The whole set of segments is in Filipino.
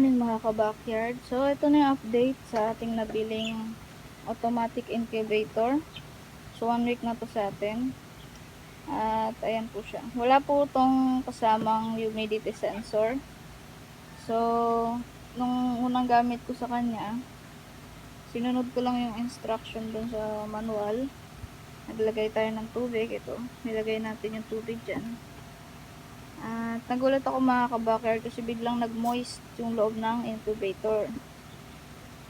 morning mga ka-backyard. So ito na yung update sa ating nabiling automatic incubator. So 1 week na to sa atin. At ayan po siya. Wala po itong kasamang humidity sensor. So nung unang gamit ko sa kanya, sinunod ko lang yung instruction dun sa manual. Naglagay tayo ng tubig. Ito, nilagay natin yung tubig dyan. At nagulat ako mga ka-backyard kasi biglang nag-moist yung loob ng incubator.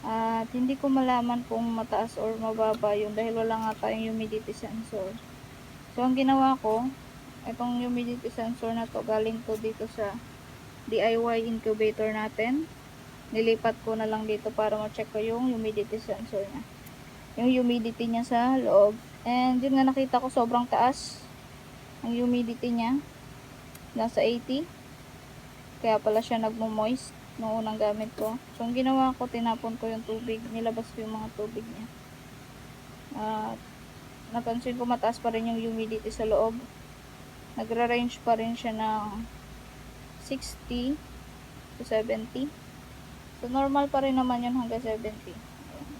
At hindi ko malaman kung mataas or mababa yun dahil wala nga tayong humidity sensor. So ang ginawa ko, itong humidity sensor na to galing to dito sa DIY incubator natin. Nilipat ko na lang dito para ma-check ko yung humidity sensor niya. Yung humidity niya sa loob. And yun nga, nakita ko sobrang taas ang humidity niya. Nasa 80. Kaya pala siya nagmo-moist nung unang gamit ko. So ang ginawa ko, tinapon ko yung tubig. Nilabas ko yung mga tubig niya. At napansin ko mataas pa rin yung humidity sa loob. Nagra-range pa rin siya ng 60 to 70. So normal pa rin naman yun hanggang 70. Ayan.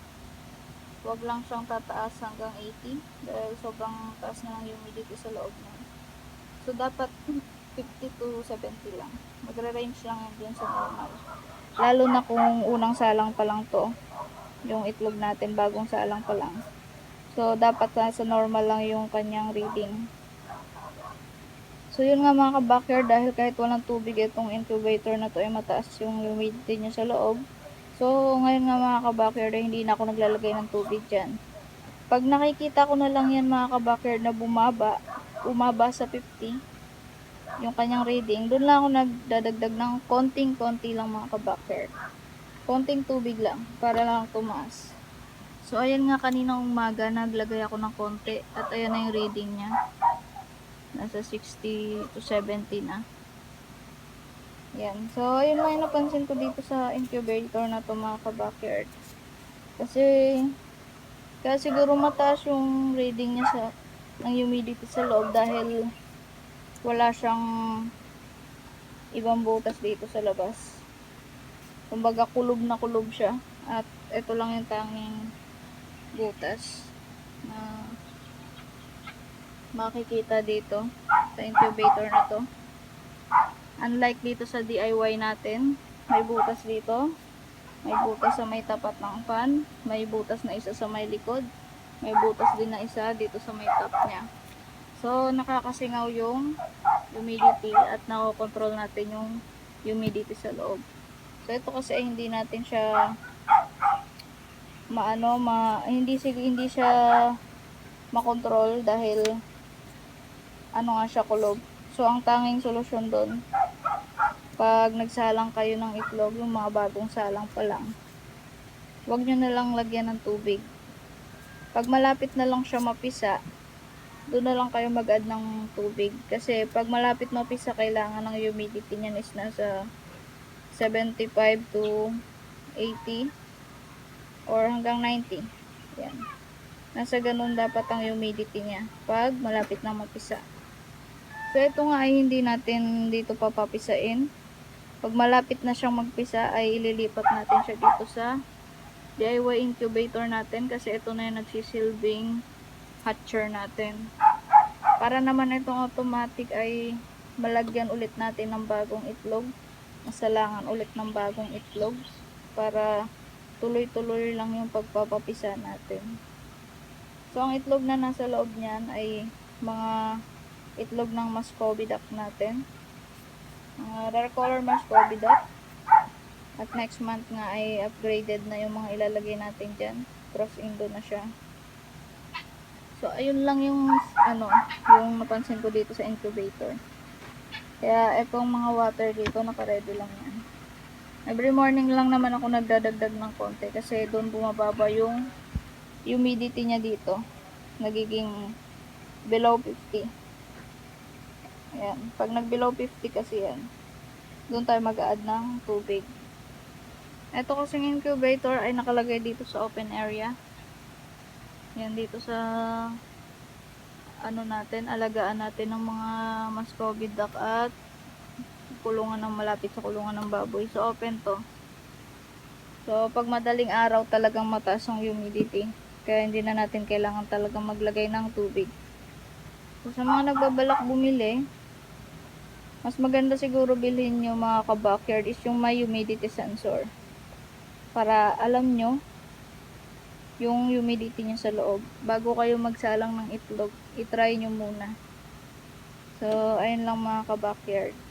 Huwag lang siyang tataas hanggang 80 dahil sobrang taas na ng humidity sa loob niya. So dapat 50 to 70 lang. Magre-range lang yan dun sa normal. Lalo na kung unang salang pa lang to. Yung itlog natin, bagong salang pa lang. So dapat sa normal lang yung kanyang reading. So yun nga mga ka-backyard, dahil kahit walang tubig itong incubator na to ay mataas yung humidity niya sa loob. So ngayon nga mga ka-backyard ay hindi na ako naglalagay ng tubig dyan. Pag nakikita ko na lang yan mga ka-backyard na umaba sa 50 yung kanyang reading, doon lang ako nagdadagdag ng konting-konti lang mga ka-backyard. Konting tubig lang para lang tumaas. So ayan nga, kaninang umaga naglagay ako ng konti at ayan na yung reading niya. Nasa 60 to 70 na. Yan. So, ayun lang yung napansin ko dito sa incubator na to mga ka-backyard. Kasi, kaya siguro mataas yung reading niya ng humidity sa loob dahil wala siyang ibang butas dito sa labas. Kumbaga, kulob na kulob siya. At ito lang yung tanging butas na makikita dito sa incubator na to. Unlike dito sa DIY natin, may butas dito, may butas sa may tapat ng fan, may butas na isa sa may likod, may butas din na isa dito sa may top niya. So nakakasingaw yung humidity at nakokontrol natin yung humidity sa loob. So ito kasi ay hindi natin siya hindi siya makontrol dahil nga siya kulob. So ang tanging solusyon doon, pag nagsalang kayo ng itlog, yung mga bagong salang pa lang, huwag nyo na lang lagyan ng tubig. Pag malapit na lang siya mapisa, doon na lang kayo mag-add ng tubig. Kasi pag malapit mapisa, kailangan ng humidity niyan is nasa 75 to 80 or hanggang 90. Yan. Nasa ganun dapat ang humidity niya pag malapit na mapisa. So ito nga ay hindi natin dito papapisain. Pag malapit na siyang magpisa ay ililipat natin siya dito sa DIY incubator natin kasi ito na yung nagsisilbing hatcher natin. Para naman itong automatic ay malagyan ulit natin ng bagong itlog, masalangan ulit ng bagong itlog para tuloy-tuloy lang yung pagpapapisa natin. So ang itlog na nasa loob niyan ay mga itlog ng Muscovy duck natin. Rare color Muscovy duck. At next month nga ay upgraded na yung mga ilalagay natin dyan. Cross Indo na siya. So ayun lang yung yung napansin ko dito sa incubator. Kaya itong mga water dito naka-ready lang yan. Every morning lang naman ako nagdadagdag ng konti kasi doon bumababa yung humidity niya dito. Nagiging below 50. Ayan. Pag nag below 50 kasi yan, doon tayo mag-add ng tubig. Ito kasing incubator ay nakalagay dito sa open area. Yan, dito sa alagaan natin ng mga Muscovy duck at kulungan ng malapit sa kulungan ng baboy. So open to. So, pag madaling araw talagang mataas ang humidity. Kaya hindi na natin kailangan talagang maglagay ng tubig. So, sa mga nagbabalak bumili, mas maganda siguro bilhin yung mga ka-backyard is yung may humidity sensor. Para alam nyo yung humidity nyo sa loob. Bago kayo magsalang ng itlog, itry nyo muna. So, ayun lang mga ka-backyard.